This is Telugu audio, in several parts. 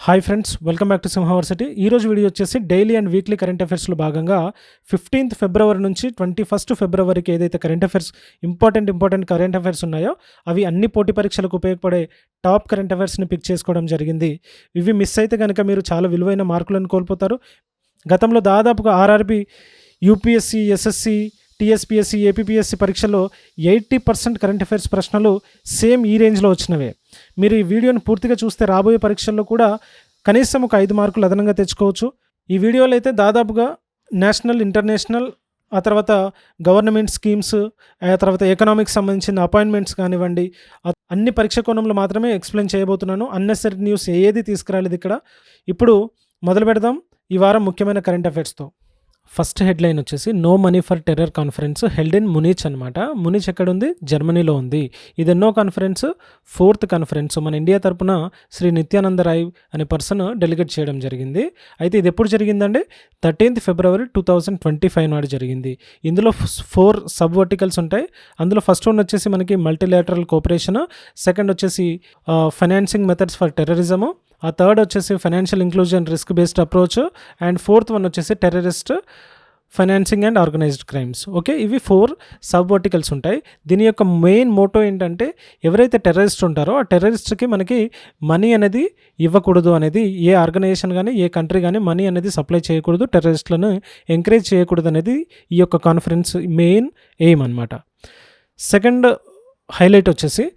Hi friends, welcome back to సింహవర్సిటీ. ఈరోజు వీడియో వచ్చేసి డైలీ అండ్ వీక్లీ కరెంట్ అఫైర్స్లో భాగంగా 15th ఫిబ్రవరి నుంచి 21st ఫిబ్రవరికి ఏదైతే current affairs important current affairs ఉన్నాయో అవి అన్ని పోటీ పరీక్షలకు ఉపయోగపడే టాప్ కరెంట్ అఫైర్స్ని పిక్ చేసుకోవడం జరిగింది. ఇవి మిస్ అయితే కనుక మీరు చాలా విలువైన మార్కులను కోల్పోతారు. గతంలో దాదాపుగా RRB, UPSC, SSC, TSPSC, APPSC పరీక్షల్లో 80% కరెంట్ అఫైర్స్ ప్రశ్నలు సేమ్ ఈ రేంజ్లో వచ్చినవే. మీరు ఈ వీడియోని పూర్తిగా చూస్తే రాబోయే పరీక్షల్లో కూడా కనీసం ఒక 5 మార్కులు అదనంగా తెచ్చుకోవచ్చు. ఈ వీడియోలో అయితే దాదాపుగా నేషనల్, ఇంటర్నేషనల్, ఆ తర్వాత గవర్నమెంట్ స్కీమ్స్, ఆ తర్వాత ఎకనామిక్స్ సంబంధించిన అపాయింట్మెంట్స్ కానివ్వండి, అన్ని పరీక్ష కోణంలో మాత్రమే ఎక్స్ప్లెయిన్ చేయబోతున్నాను. అన్నెసరీ న్యూస్ ఏది తీసుకురాలేదు ఇక్కడ. ఇప్పుడు మొదలు పెడదాం ఈ వారం ముఖ్యమైన కరెంట్ అఫైర్స్తో. ఫస్ట్ హెడ్లైన్ వచ్చేసి no money for terror conference held in Munich అనమాట. మునిచ్ ఎక్కడుంది? జర్మనీలో ఉంది. ఇది ఎన్నో కాన్ఫరెన్స్? 4th conference. మన ఇండియా తరపున శ్రీ నిత్యానంద రాయ్ అనే పర్సన్ డెలిగేట్ చేయడం జరిగింది. అయితే ఇది ఎప్పుడు జరిగిందండి? 13th ఫిబ్రవరి 2025 నాడు జరిగింది. ఇందులో 4 సబ్ వర్టికల్స్ ఉంటాయి. అందులో ఫస్ట్ వన్ వచ్చేసి మనకి మల్టీలాటరల్ కోఆపరేషన్, సెకండ్ వచ్చేసి ఫైనాన్సింగ్ మెథడ్స్ ఫర్ టెర్రరిజము, ఆ థర్డ్ వచ్చేసి financial inclusion risk based approach, and 4th one వచ్చేసి terrorist financing and organised crimes. Okay, ఇవి 4 సబ్ వర్టికల్స్ ఉంటాయి. దీని యొక్క మెయిన్ మోటో ఏంటంటే ఎవరైతే టెర్రరిస్ట్ ఉంటారో ఆ టెర్రరిస్ట్కి మనకి మనీ అనేది ఇవ్వకూడదు అనేది, ఏ ఆర్గనైజేషన్ కానీ ఏ కంట్రీ కానీ మనీ అనేది సప్లై చేయకూడదు, టెర్రరిస్ట్లను ఎంకరేజ్ చేయకూడదు అనేది ఈ యొక్క కాన్ఫరెన్స్ మెయిన్ ఎయిమ్ అనమాట. సెకండ్ హైలైట్ వచ్చేసి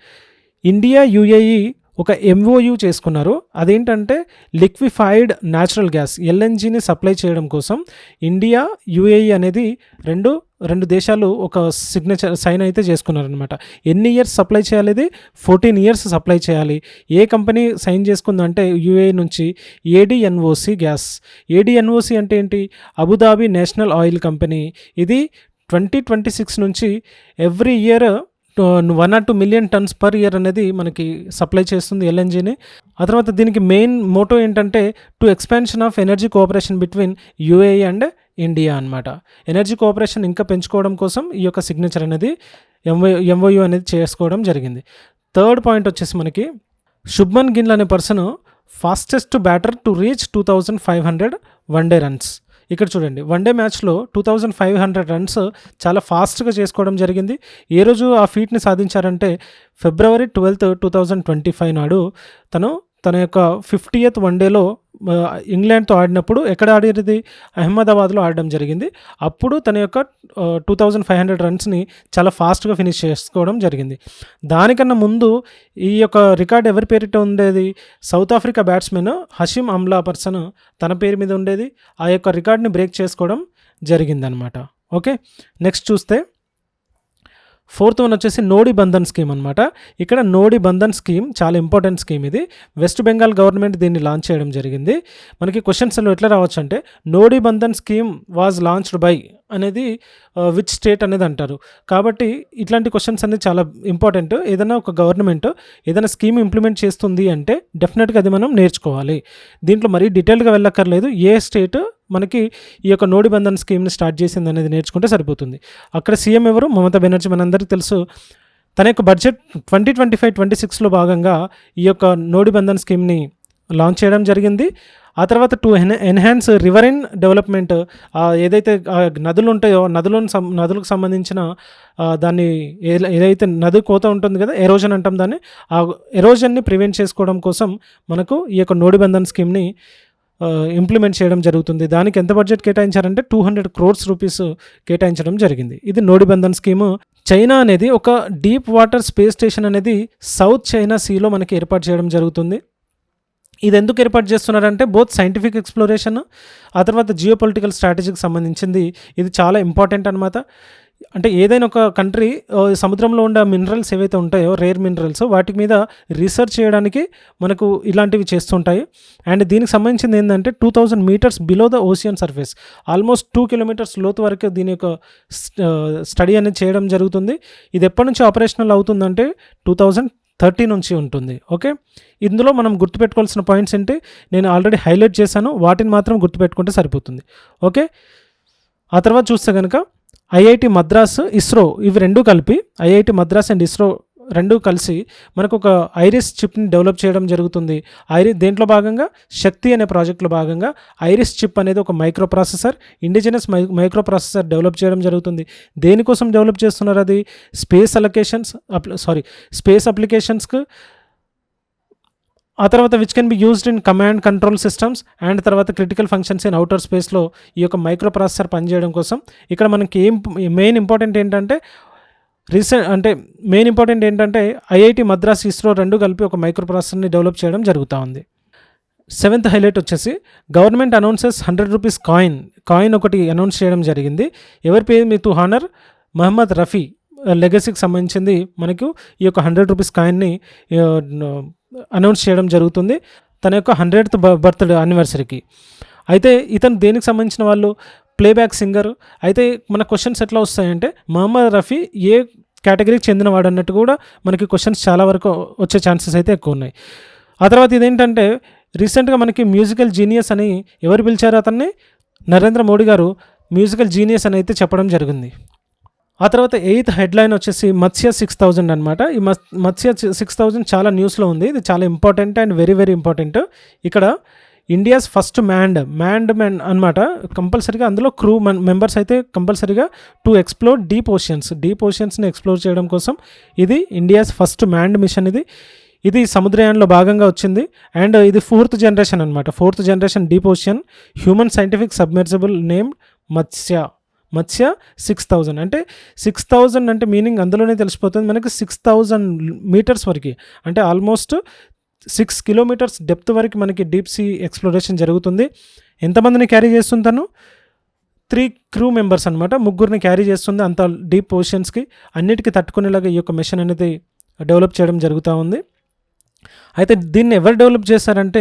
ఇండియా, యూఏఈ ఒక ఎంఓయూ చేసుకున్నారు. అదేంటంటే లిక్విఫైడ్ న్యాచురల్ గ్యాస్, ఎల్ఎన్జీని సప్లై చేయడం కోసం ఇండియా, యూఏఈ అనేది రెండు దేశాలు ఒక సిగ్నేచర్ సైన్ అయితే చేసుకున్నారనమాట. ఎన్ని ఇయర్స్ సప్లై చేయాలి? ఇది 14 ఇయర్స్ సప్లై చేయాలి. ఏ కంపెనీ సైన్ చేసుకుందంటే యూఏఈ నుంచి ఏడిఎన్ఓసి గ్యాస్. ఏడిఎన్ఓసి అంటే ఏంటి? Abu Dhabi national oil company. ఇది 2026 నుంచి every year 1 or 2 million tons per year అనేది మనకి సప్లై చేస్తుంది ఎల్ఎన్జీని. ఆ తర్వాత దీనికి మెయిన్ మోటో ఏంటంటే to expansion of energy cooperation between UAE and India అనమాట. ఎనర్జీ కోఆపరేషన్ ఇంకా పెంచుకోవడం కోసం ఈ యొక్క సిగ్నేచర్ అనేది ఎంఓయూ అనేది చేసుకోవడం జరిగింది. థర్డ్ పాయింట్ వచ్చేసి మనకి శుభ్మన్ గిల్ అనే person fastest batter to reach 2500 one day runs. ఇక్కడ చూడండి, వన్డే మ్యాచ్లో 2500 రన్స్ చాలా ఫాస్ట్గా చేసుకోవడం జరిగింది. ఏ రోజు ఆ ఫీట్ని సాధించారంటే ఫిబ్రవరి 12th 2025 నాడు తన యొక్క 50th వన్డేలో ఇంగ్లాండ్తో ఆడినప్పుడు ఎక్కడ ఆడేది? అహ్మదాబాద్లో ఆడడం జరిగింది. అప్పుడు తన యొక్క 2500 రన్స్ని చాలా ఫాస్ట్గా ఫినిష్ చేసుకోవడం జరిగింది. దానికన్నా ముందు ఈ యొక్క రికార్డ్ ఎవరి పేరిట ఉండేది? South Africa batsmen Hashem Amla person తన పేరు మీద ఉండేది. ఆ యొక్క రికార్డ్ని బ్రేక్ చేసుకోవడం జరిగిందనమాట. ఓకే, నెక్స్ట్ చూస్తే 4th వన్ వచ్చేసి నోడి బంధన్ స్కీమ్ అనమాట. ఇక్కడ నోడి బంధన్ స్కీమ్ చాలా ఇంపార్టెంట్ స్కీమ్. ఇది వెస్ట్ బెంగాల్ గవర్నమెంట్ దీన్ని లాంచ్ చేయడం జరిగింది. మనకి క్వశ్చన్స్లో ఎట్లా రావచ్చు అంటే నోడి Bandhan scheme was launched by అనేది విచ్ స్టేట్ అనేది అంటారు. కాబట్టి ఇట్లాంటి క్వశ్చన్స్ అనేది చాలా ఇంపార్టెంట్. ఏదైనా ఒక గవర్నమెంట్ ఏదైనా స్కీమ్ ఇంప్లిమెంట్ చేస్తుంది అంటే డెఫినెట్గా అది మనం నేర్చుకోవాలి. దీంట్లో మరీ డీటెయిల్గా వెళ్ళక్కర్లేదు. ఏ స్టేట్ మనకి ఈ యొక్క నోడి బంధన్ స్కీమ్ని స్టార్ట్ చేసింది అనేది నేర్చుకుంటే సరిపోతుంది. అక్కడ సీఎం ఎవరు? మమతా బెనర్జీ, మనందరికీ తెలుసు. తన యొక్క బడ్జెట్ 2025-26లో భాగంగా ఈ యొక్క నోడి బంధన్ స్కీమ్ని లాంచ్ చేయడం జరిగింది. ఆ తర్వాత టు ఎన్హాన్స్ రివరైన్ డెవలప్మెంట్, ఏదైతే నదులు ఉంటాయో నదులకు సంబంధించిన దాన్ని ఏదైతే నది కోత ఉంటుంది కదా, ఎరోజన్ అంటాం దాన్ని, ఆ ఎరోజన్ని ప్రివెంట్ చేసుకోవడం కోసం మనకు ఈ యొక్క నోడి బంధన్ స్కీమ్ని ఇంప్లిమెంట్ చేయడం జరుగుతుంది. దానికి ఎంత బడ్జెట్ కేటాయించారంటే 200 crores రూపీస్ కేటాయించడం జరిగింది. ఇది నోడి బంధన్ స్కీము. చైనా అనేది ఒక డీప్ వాటర్ స్పేస్ స్టేషన్ అనేది సౌత్ చైనా సీలో మనకి ఏర్పాటు చేయడం జరుగుతుంది. ఇది ఎందుకు ఏర్పాటు చేస్తున్నారంటే బోత్ సైంటిఫిక్ ఎక్స్ప్లోరేషన్, ఆ తర్వాత జియోపొలిటికల్ స్ట్రాటజీకి సంబంధించింది. ఇది చాలా ఇంపార్టెంట్ అనమాట. అంటే ఏదైనా ఒక కంట్రీ సముద్రంలో ఉండే మినరల్స్ ఏవైతే ఉంటాయో, రేర్ మినరల్స్, వాటి మీద రీసెర్చ్ చేయడానికి మనకు ఇలాంటివి చేస్తుంటాయి. అండ్ దీనికి సంబంధించింది ఏంటంటే 2000 meters below the ocean surface, almost 2 kilometers లోతు వరకు దీని యొక్క స్టడీ అనేది చేయడం జరుగుతుంది. ఇది ఎప్పటి నుంచి ఆపరేషనల్ అవుతుందంటే 2030 నుంచి ఉంటుంది. ఓకే, ఇందులో మనం గుర్తుపెట్టుకోవాల్సిన పాయింట్స్ ఏంటి నేను ఆల్రెడీ హైలైట్ చేశాను, వాటిని మాత్రం గుర్తుపెట్టుకుంటే సరిపోతుంది. ఓకే, ఆ తర్వాత చూస్తే కనుక ఐఐటి మద్రాస్, ఇస్రో, ఇవి రెండు కలిపి ఐఐటి మద్రాస్ అండ్ ఇస్రో రెండు కలిసి మనకు ఒక ఐరిస్ చిప్ని డెవలప్ చేయడం జరుగుతుంది. దేంట్లో భాగంగా శక్తి అనే ప్రాజెక్ట్లో భాగంగా ఐరిస్ చిప్ అనేది ఒక micro processor, indigenous micro processor develop చేయడం జరుగుతుంది. దేనికోసం డెవలప్ చేస్తున్నారు? అది స్పేస్ అప్లికేషన్స్కి, ఆ తర్వాత which can be used in command control systems and తర్వాత క్రిటికల్ ఫంక్షన్స్ ఇన్ అవుటర్ స్పేస్లో ఈ యొక్క మైక్రో ప్రాసెసర్ పనిచేయడం కోసం. ఇక్కడ మనకి మెయిన్ ఇంపార్టెంట్ ఏంటంటే ఐఐటి మద్రాస్, ఇస్రో రెండు కలిపి ఒక మైక్రో ప్రాసెసర్ని డెవలప్ చేయడం జరుగుతూ ఉంది. 7th హైలైట్ వచ్చేసి గవర్నమెంట్ అనౌన్సెస్ 100 రూపీస్ కాయిన్ ఒకటి అనౌన్స్ చేయడం జరిగింది. ఎవరి పేరు me to honour Mohammed Rafi లెగసీకి సంబంధించింది మనకు ఈ యొక్క 100 రూపీస్ కాయిన్ని అనౌన్స్ చేయడం జరుగుతుంది తన యొక్క 100th బర్త్డే యానివర్సరీకి. అయితే ఇతను దేనికి సంబంధించిన వాళ్ళు? Playback singer. అయితే మన క్వశ్చన్స్ ఎట్లా వస్తాయంటే మహమ్మద్ రఫీ ఏ కేటగిరీకి చెందినవాడు అన్నట్టు కూడా మనకి క్వశ్చన్స్ చాలా వరకు వచ్చే ఛాన్సెస్ అయితే ఎక్కువ ఉన్నాయి. ఆ తర్వాత ఇదేంటంటే రీసెంట్గా మనకి మ్యూజికల్ జీనియస్ అని ఎవరు పిలిచారు అతన్ని? నరేంద్ర మోడీ గారు మ్యూజికల్ జీనియస్ అని అయితే చెప్పడం జరిగింది. ఆ తర్వాత 8th హెడ్లైన్ వచ్చేసి మత్స్య 6000 అనమాట. ఈ మత్స్య 6000 చాలా న్యూస్లో ఉంది. ఇది చాలా important and very very important. ఇక్కడ ఇండియాస్ ఫస్ట్ మ్యాన్ అనమాట. కంపల్సరీగా అందులో క్రూ మెంబర్స్ అయితే కంపల్సరీగా టు ఎక్స్ప్లోర్ డీప్ ఓషన్స్ని ఎక్స్ప్లోర్ చేయడం కోసం ఇది ఇండియాస్ ఫస్ట్ మ్యాన్డ్ మిషన్. ఇది సముద్రయాన్లో భాగంగా వచ్చింది. అండ్ ఇది 4th జనరేషన్ అనమాట. 4th generation deep ocean human scientific submersible named మత్స్య 6000. అంటే 6000 అంటే మీనింగ్ అందులోనే తెలిసిపోతుంది మనకి. 6000 మీటర్స్ వరకు అంటే ఆల్మోస్ట్ 6 కిలోమీటర్స్ డెప్త్ వరకు మనకి డీప్ సీ ఎక్స్ప్లోరేషన్ జరుగుతుంది. ఎంతమందిని క్యారీ చేస్తుంది తను? 3 క్రూ మెంబర్స్ అనమాట. 3 క్యారీ చేస్తుంది అంత డీప్ ఓషన్స్కి. అన్నిటికీ తట్టుకునేలాగా ఈ యొక్క మిషన్ అనేది డెవలప్ చేయడం జరుగుతూ ఉంది. అయితే దీన్ని ఎవరు డెవలప్ చేశారంటే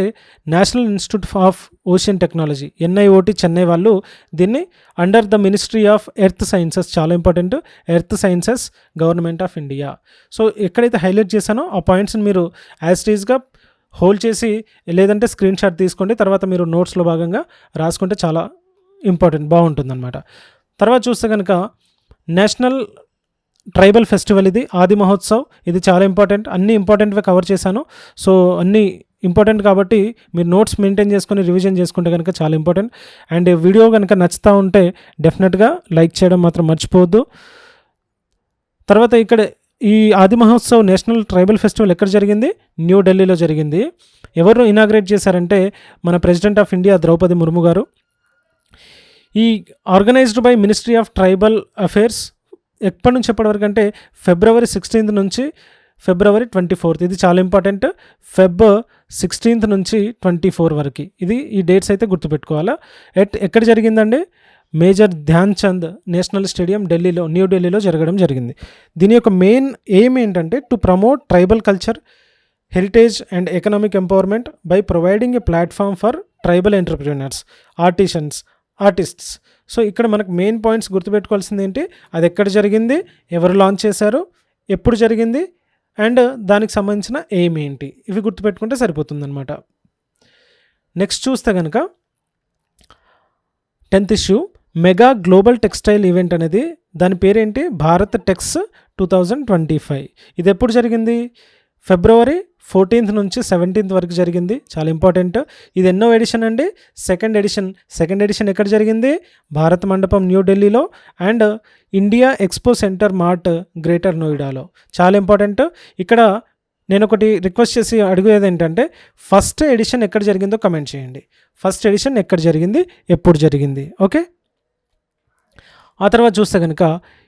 national institute of ocean technology NIOT Chennai వాళ్ళు దీన్ని under the ministry of earth sciences, చాలా important, earth sciences government of India. So ఎక్కడైతే హైలైట్ చేశానో ఆ పాయింట్స్ని మీరు యాజ్ టీజ్గా హోల్డ్ చేసి లేదంటే స్క్రీన్ షాట్ తీసుకోండి. తర్వాత మీరు నోట్స్లో భాగంగా రాసుకుంటే చాలా బాగుంటుంది అనమాట. తర్వాత చూస్తే కనుక నేషనల్ ట్రైబల్ ఫెస్టివల్ ఇది ఆది మహోత్సవ్. ఇది చాలా ఇంపార్టెంట్. అన్ని ఇంపార్టెంట్గా కవర్ చేశాను. సో అన్నీ ఇంపార్టెంట్ కాబట్టి మీరు నోట్స్ మెయింటైన్ చేసుకొని రివిజన్ చేసుకుంటే కనుక చాలా ఇంపార్టెంట్. అండ్ వీడియో కనుక నచ్చుతూ ఉంటే డెఫినెట్గా లైక్ చేయడం మాత్రం మర్చిపోవద్దు. తర్వాత ఇక్కడ ఈ ఆది మహోత్సవ్ నేషనల్ ట్రైబల్ ఫెస్టివల్ ఎక్కడ జరిగింది? న్యూఢిల్లీలో జరిగింది. ఎవరు ఇనాగ్రేట్ చేశారంటే మన president of India Droupadi Murmu garu. ఈ organized by ministry of tribal affairs. ఎప్పటి నుంచి ఎప్పటి వరకు అంటే February 16th నుంచి February 24th. ఇది చాలా ఇంపార్టెంట్. Feb 16th నుంచి 24 వరకు. ఈ డేట్స్ అయితే గుర్తుపెట్టుకోవాలా. ఎక్కడ జరిగిందండి? Major Dhyan Chand national stadium న్యూఢిల్లీలో జరగడం జరిగింది. దీని యొక్క మెయిన్ ఎయిమ్ ఏంటంటే to promote tribal culture, heritage and economic empowerment by providing a platform for tribal entrepreneurs, artists. So ఇక్కడ మనకు మెయిన్ పాయింట్స్ గుర్తుపెట్టుకోవాల్సింది ఏంటి? అది ఎక్కడ జరిగింది, ఎవరు లాంచ్ చేశారు, ఎప్పుడు జరిగింది అండ్ దానికి సంబంధించిన ఎయిమ్ ఏంటి, ఇవి గుర్తుపెట్టుకుంటే సరిపోతుంది అనమాట. నెక్స్ట్ చూస్తే కనుక 10th issue mega global textile event అనేది దాని పేరేంటి? భారత్ టెక్స్ 2025. ఇది ఎప్పుడు జరిగింది? February 14th నుంచి 17th వరకు జరిగింది. చాలా ఇంపార్టెంట్. ఇది ఎన్నో ఎడిషన్ అండి? సెకండ్ ఎడిషన్ ఎక్కడ జరిగింది? భారత్ మండపం న్యూఢిల్లీలో and India expo centre mart greater నోయిడాలో. చాలా ఇంపార్టెంట్. ఇక్కడ నేను ఒకటి రిక్వెస్ట్ చేసి అడిగేది ఏంటంటే ఫస్ట్ ఎడిషన్ ఎక్కడ జరిగిందో కమెంట్ చేయండి. ఫస్ట్ ఎడిషన్ ఎక్కడ జరిగింది, ఎప్పుడు జరిగింది? ఓకే. ఆ తర్వాత చూస్తే కనుక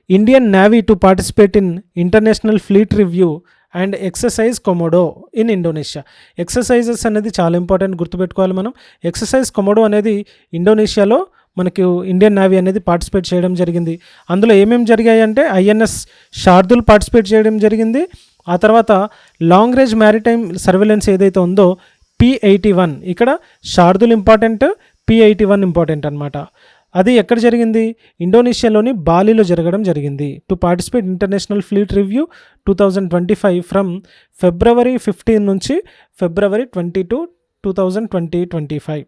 Indian navy to participate in international fleet review and exercise Komodo in Indonesia. Exercises అనేది చాలా ఇంపార్టెంట్, గుర్తుపెట్టుకోవాలి మనం. ఎక్సర్సైజ్ కొమోడో అనేది ఇండోనేషియాలో మనకి ఇండియన్ నేవీ అనేది పార్టిసిపేట్ చేయడం జరిగింది. అందులో ఏమేమి జరిగాయి అంటే INS శార్దుల్ పార్టిసిపేట్ చేయడం జరిగింది. ఆ తర్వాత లాంగ్ రేంజ్ మ్యారిటైమ్ సర్వేలెన్స్ ఏదైతే ఉందో P-81, ఇక్కడ శార్దుల్ ఇంపార్టెంట్, P-81 ఇంపార్టెంట్ అనమాట. అది ఎక్కడ జరిగింది? ఇండోనేషియాలోని బాలిలో జరగడం జరిగింది. To participate international fleet review 2025 from February 15 నుంచి February 22, 2025.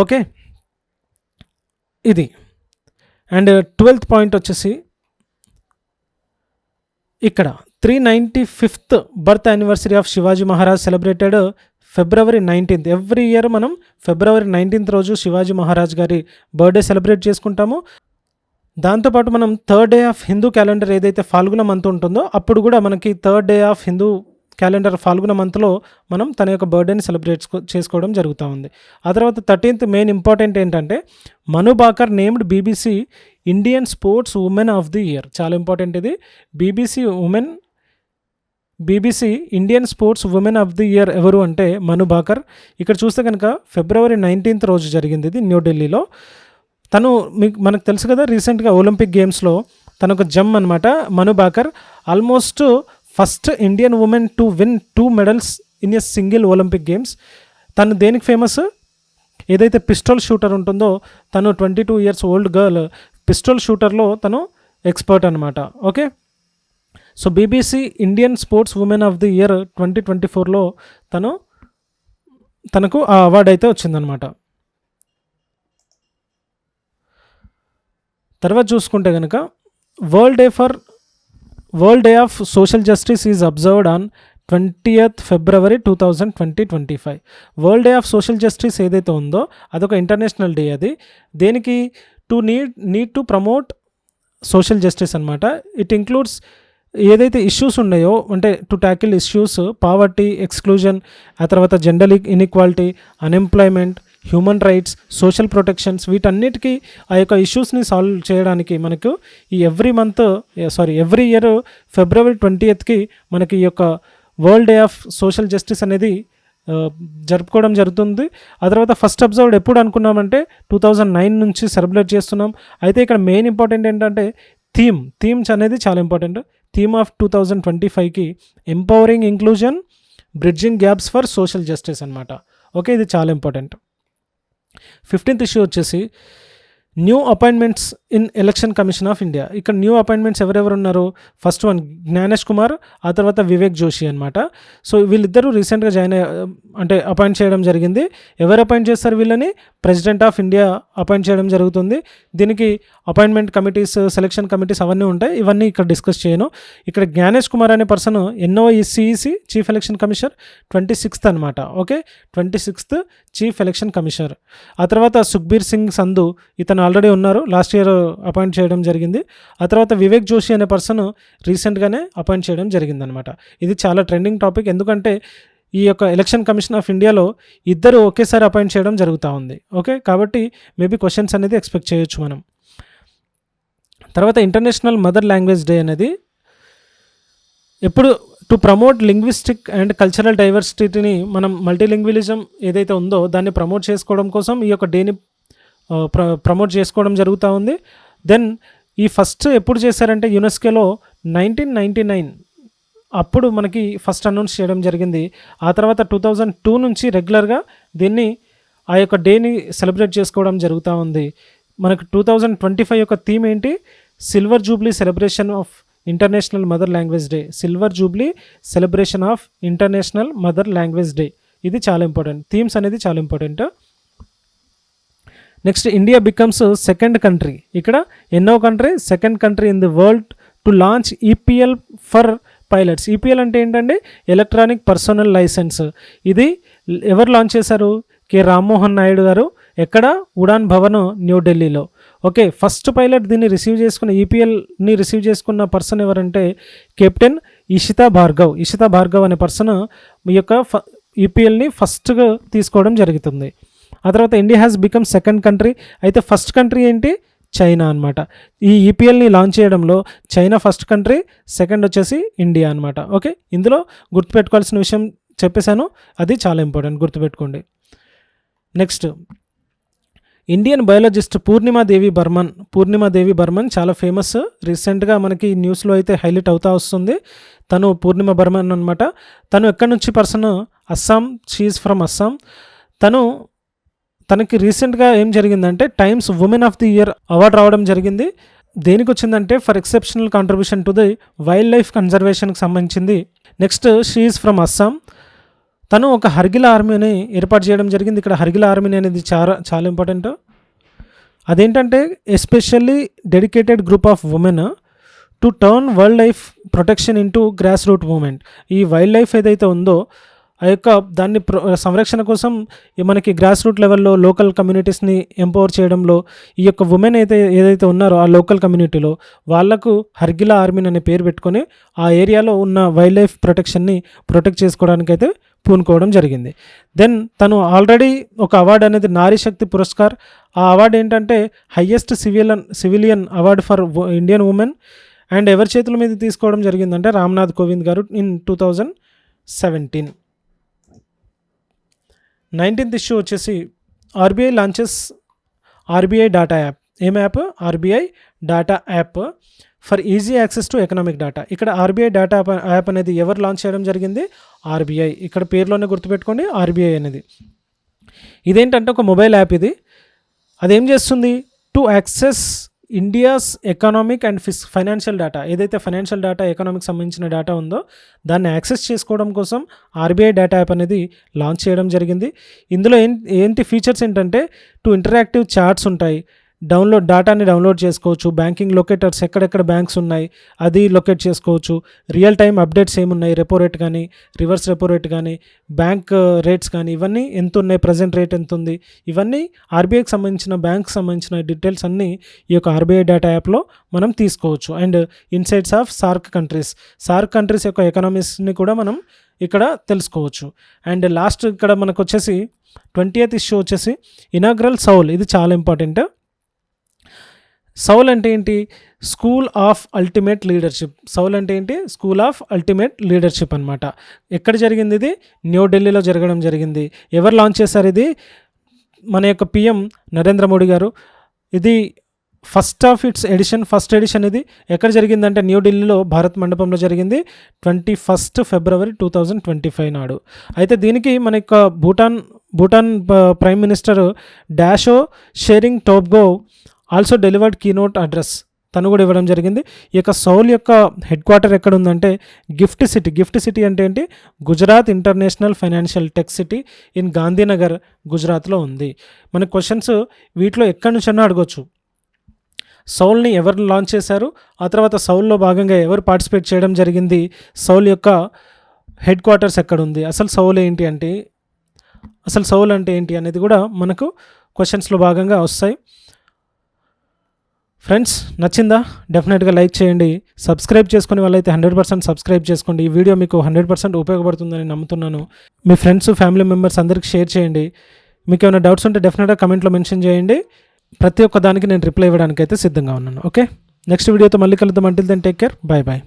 ఓకే, ఇది. అండ్ 12th పాయింట్ వచ్చేసి ఇక్కడ 395th birth anniversary of Shivaji Maharaj celebrated February 19th. Every year మనం February 19th రోజు శివాజీ మహారాజ్ గారి బర్త్డే సెలబ్రేట్ చేసుకుంటాము. దాంతోపాటు మనం third day of Hindu calendar ఏదైతే ఫాల్గుణ మంత్ ఉంటుందో అప్పుడు కూడా మనకి third day of Hindu calendar ఫాల్గుణ మంత్లో మనం తన యొక్క బర్త్డేని సెలబ్రేట్ చేసుకోవడం జరుగుతూ ఉంది. ఆ తర్వాత 13th మెయిన్ ఇంపార్టెంట్ ఏంటంటే Manu Bhaker named BBC Indian sports women of the year. చాలా ఇంపార్టెంట్ ఇది. BBC Indian sports women of the year ఎవరు అంటే మను బాకర్. ఇక్కడ చూస్తే కనుక February 19th రోజు జరిగింది ఇది న్యూఢిల్లీలో. తను మనకు తెలుసు కదా, రీసెంట్గా ఒలింపిక్ గేమ్స్లో తను ఒక జమ్ అనమాట. Manu Bhaker almost first Indian women to win 2 medals in a single Olympic games. తను దేనికి ఫేమస్, ఏదైతే పిస్టల్ షూటర్ ఉంటుందో తను 22 years ఓల్డ్ గర్ల్ పిస్టల్ షూటర్లో తను ఎక్స్పర్ట్ అనమాట. Okay, so BBC Indian sports women of the year 2024లో తనకు ఆ అవార్డు అయితే వచ్చిందనమాట. తర్వాత చూసుకుంటే కనుక world day of social justice is observed on 20th February 2025. World day of social justice ఏదైతే ఉందో అదొక ఇంటర్నేషనల్ డే. అది దేనికి, need to promote social justice అనమాట. ఇట్ ఇంక్లూడ్స్ ఏదైతే ఇష్యూస్ ఉన్నాయో, అంటే to tackle issues, poverty, exclusion, ఆ తర్వాత gender inequality, unemployment, human rights, social protections, వీటన్నిటికీ ఆ యొక్క ఇష్యూస్ని సాల్వ్ చేయడానికి మనకు ఈ ఎవ్రీ ఇయర్ February 20th మనకి ఈ యొక్క world day of social justice అనేది జరుపుకోవడం జరుగుతుంది. ఆ తర్వాత ఫస్ట్ అబ్జర్వ్డ్ ఎప్పుడు అనుకున్నామంటే 2009 నుంచి సెలబ్రేట్ చేస్తున్నాం. అయితే ఇక్కడ మెయిన్ ఇంపార్టెంట్ ఏంటంటే థీమ్స్ అనేది చాలా ఇంపార్టెంట్. థీమ్ ఆఫ్ 2025కి empowering inclusion, bridging gaps for social justice అనమాట. ఓకే, ఇది చాలా ఇంపార్టెంట్. 15th ఇష్యూ వచ్చేసి new appointments in election commission of India. ఇక్కడ న్యూ అపాయింట్మెంట్స్ ఎవరెవరు ఉన్నారు, ఫస్ట్ వన్ జ్ఞానేష్ కుమార్, ఆ తర్వాత వివేక్ జోషి అనమాట. సో వీళ్ళిద్దరూ రీసెంట్గా అపాయింట్ చేయడం జరిగింది. ఎవరు అపాయింట్ చేస్తారు వీళ్ళని, ప్రెసిడెంట్ ఆఫ్ ఇండియా అపాయింట్ చేయడం జరుగుతుంది. దీనికి అపాయింట్మెంట్ కమిటీస్, సెలక్షన్ కమిటీస్ అవన్నీ ఉంటాయి. ఇవన్నీ ఇక్కడ డిస్కస్ చేయను. ఇక్కడ జ్ఞానేష్ కుమార్ అనే person NOCEC chief election commissioner 26th అనమాట. Okay, 26th chief election commissioner. ఆ తర్వాత సుఖ్బీర్ సింగ్ సంధు, ఇతను ఆల్రెడీ ఉన్నారు, లాస్ట్ ఇయర్ అపాయింట్ చేయడం జరిగింది. ఆ తర్వాత వివేక్ జోషి అనే పర్సన్ రీసెంట్గానే అపాయింట్ చేయడం జరిగిందనమాట. ఇది చాలా ట్రెండింగ్ టాపిక్, ఎందుకంటే ఈ యొక్క ఎలక్షన్ కమిషన్ ఆఫ్ ఇండియాలో ఇద్దరు ఒకేసారి అపాయింట్ చేయడం జరుగుతూ ఉంది. ఓకే, కాబట్టి మేబీ క్వశ్చన్స్ అనేది ఎక్స్పెక్ట్ చేయొచ్చు మనం. తర్వాత ఇంటర్నేషనల్ మదర్ లాంగ్వేజ్ డే అనేది ఎప్పుడు to promote linguistic and cultural డైవర్సిటీని, మనం మల్టీలింగ్విలిజం ఏదైతే ఉందో దాన్ని ప్రమోట్ చేసుకోవడం కోసం ఈ యొక్క డేని ప్రమోట్ చేసుకోవడం జరుగుతూ ఉంది. దెన్ ఈ ఫస్ట్ ఎప్పుడు చేశారంటే యునెస్కోలో 1999 అప్పుడు మనకి ఫస్ట్ అనౌన్స్ చేయడం జరిగింది. ఆ తర్వాత 2002 నుంచి రెగ్యులర్గా దీన్ని ఆ యొక్క డేని సెలబ్రేట్ చేసుకోవడం jరుగుతూ ఉంది. మనకు 2025 యొక్క థీమ్ ఏంటి, silver Jubilee celebration of international mother language day. Silver Jubilee celebration of international mother language day. ఇది చాలా ఇంపార్టెంట్, థీమ్స్ అనేది చాలా important. Next, India becomes second country. ఇక్కడ ఎన్నో country, second country in the world to launch EPL for pilots. EPL అంటే ఏంటంటే ఎలక్ట్రానిక్ పర్సనల్ లైసెన్స్. ఇది ఎవరు లాంచ్ చేశారు, కె రామ్మోహన్ నాయుడు గారు. ఎక్కడ, ఉడాన్ భవన్ న్యూఢిల్లీలో. ఓకే, ఫస్ట్ పైలట్ దీన్ని రిసీవ్ చేసుకున్న, EPLని రిసీవ్ చేసుకున్న పర్సన్ ఎవరంటే కెప్టెన్ ఇషితా భార్గవ్ అనే పర్సన్ ఈ యొక్క EPLని ఫస్ట్గా తీసుకోవడం జరుగుతుంది. ఆ తర్వాత India has become second country. అయితే ఫస్ట్ కంట్రీ ఏంటి, చైనా అనమాట. ఈ EPLని లాంచ్ చేయడంలో చైనా ఫస్ట్ కంట్రీ, సెకండ్ వచ్చేసి ఇండియా అనమాట. ఓకే, ఇందులో గుర్తుపెట్టుకోవాల్సిన విషయం చెప్పేశాను, అది చాలా ఇంపార్టెంట్, గుర్తుపెట్టుకోండి. Next, Indian biologist Purnima Devi Barman చాలా ఫేమస్. రీసెంట్గా మనకి న్యూస్లో అయితే హైలైట్ అవుతా వస్తుంది. తను పూర్ణిమ బర్మన్ అనమాట. తను ఎక్కడి నుంచి person, Assam. She is from Assam. తనకి రీసెంట్గా ఏం జరిగిందంటే Times women of the year award రావడం జరిగింది. దేనికి వచ్చిందంటే for exceptional contribution to the wildlife కన్జర్వేషన్కి సంబంధించింది. Next, she is from Assam. తను ఒక హర్గిల ఆర్మీని ఏర్పాటు చేయడం జరిగింది. ఇక్కడ హర్గిల ఆర్మీ అనేది చాలా ఇంపార్టెంట్. అదేంటంటే especially dedicated group of women to turn wildlife protection into grass root movement. ఈ వైల్డ్ లైఫ్ ఏదైతే ఉందో ఆ యొక్క దాన్ని సంరక్షణ కోసం మనకి గ్రాస్ రూట్ లెవెల్లో లోకల్ కమ్యూనిటీస్ని ఎంపవర్ చేయడంలో ఈ యొక్క ఉమెన్ ఏదైతే ఉన్నారో ఆ లోకల్ కమ్యూనిటీలో వాళ్లకు హర్గిలా ఆర్మీని అనే పేరు పెట్టుకొని ఆ ఏరియాలో ఉన్న వైల్డ్ లైఫ్ ప్రొటెక్షన్ని ప్రొటెక్ట్ చేసుకోవడానికైతే పూనుకోవడం జరిగింది. దెన్ తను ఆల్రెడీ ఒక అవార్డు అనేది నారీ శక్తి పురస్కార్. ఆ అవార్డు ఏంటంటే highest civilian award for Indian women. And ఎవరి చేతుల మీద తీసుకోవడం జరిగిందంటే రామ్నాథ్ కోవింద్ గారు ఇన్ 2017. 19th ఇష్యూ వచ్చేసి RBI launches RBI data app. ఏం app? RBI data app for easy access to economic data. ఇక్కడ ఆర్బీఐ డేటా యాప్ అనేది ఎవరు లాంచ్ చేయడం జరిగింది? ఆర్బీఐ. ఇక్కడ పేరులోనే గుర్తుపెట్టుకోండి ఆర్బీఐ అనేది. ఇదేంటంటే ఒక మొబైల్ యాప్ ఇది. అదేం చేస్తుంది? To access India's economic and financial data. ఏదైతే ఫైనాన్షియల్ డేటా ఎకనామిక్ సంబంధించిన డేటా ఉందో దాన్ని యాక్సెస్ చేసుకోవడం కోసం ఆర్బీఐ డేటా యాప్ అనేది లాంచ్ చేయడం జరిగింది. ఇందులో ఏంటి ఫీచర్స్ ఏంటంటే టు ఇంటరాక్టివ్ చార్ట్స్ ఉంటాయి, డేటాని డౌన్లోడ్ చేసుకోవచ్చు, బ్యాంకింగ్ లొకేటర్స్ ఎక్కడెక్కడ బ్యాంక్స్ ఉన్నాయి అది లొకేట్ చేసుకోవచ్చు, రియల్ టైం అప్డేట్స్ ఏమున్నాయి, రెపో రేట్ కానీ రివర్స్ రెపో రేట్ కానీ బ్యాంక్ రేట్స్ కానీ ఇవన్నీ ఎంత ఉన్నాయి, ప్రజెంట్ రేట్ ఎంత ఉంది, ఇవన్నీ ఆర్బీఐకి సంబంధించిన బ్యాంక్కి సంబంధించిన డీటెయిల్స్ అన్నీ ఈ యొక్క ఆర్బీఐ డేటా యాప్లో మనం తీసుకోవచ్చు. And insights of SAARC countries యొక్క ఎకనామీస్ని కూడా మనం ఇక్కడ తెలుసుకోవచ్చు. అండ్ లాస్ట్ ఇక్కడ మనకు వచ్చేసి 20th ఇష్యూ వచ్చేసి ఇనాగ్రల్ సౌల్. ఇది చాలా ఇంపార్టెంట్. సౌల్ అంటే ఏంటి? School of ultimate leadership. Saul అంటే ఏంటి? స్కూల్ ఆఫ్ అల్టిమేట్ లీడర్షిప్ అనమాట. ఎక్కడ జరిగింది ఇది? న్యూఢిల్లీలో జరగడం జరిగింది. ఎవరు లాంచ్ చేశారు ఇది? మన యొక్క పిఎం నరేంద్ర మోడీ గారు. ఇది ఫస్ట్ ఎడిషన్ ఇది ఎక్కడ జరిగిందంటే న్యూఢిల్లీలో భారత్ మండపంలో జరిగింది 21st February 2025 నాడు. అయితే దీనికి మన యొక్క Bhutan prime minister Dasho Tshering Tobgay also delivered keynote address. తను కూడా ఇవ్వడం జరిగింది. ఈ యొక్క సౌల్ యొక్క హెడ్ క్వార్టర్ ఎక్కడ ఉందంటే గిఫ్ట్ సిటీ అంటే ఏంటి? Gujarat international financial tech city in Gandhinagar గుజరాత్లో ఉంది. మన క్వశ్చన్స్ వీటిలో ఎక్కడి నుంచైనా అడగొచ్చు. సౌల్ని ఎవరు లాంచ్ చేశారు, ఆ తర్వాత సౌల్లో భాగంగా ఎవరు పార్టిసిపేట్ చేయడం జరిగింది, సౌల్ యొక్క హెడ్ క్వార్టర్స్ ఎక్కడ ఉంది, అసలు సౌల్ అంటే ఏంటి అనేది కూడా మనకు క్వశ్చన్స్లో భాగంగా వస్తాయి. ఫ్రెండ్స్ నచ్చిందా? డెఫినెట్గా లైక్ చేయండి. సబ్స్క్రైబ్ చేసుకునే వాళ్ళైతే 100% సబ్స్క్రైబ్ చేసుకోండి. ఈ వీడియో మీకు 100% ఉపయోగపడుతుందని నమ్ముతున్నాను. మీ ఫ్రెండ్స్ ఫ్యామిలీ మెంబర్స్ అందరికీ షేర్ చేయండి. మీకు ఏమైనా డౌట్స్ ఉంటే డెఫినెట్గా కమెంట్లో మెన్షన్ చేయండి. ప్రతి ఒక్క దానికి నేను రిప్లై ఇవ్వడానికి అయితే సిద్ధంగా ఉన్నాను. ఓకే, నెక్స్ట్ వీడియోతో మళ్ళీ కలుద్దాం. Until then take care. Bye.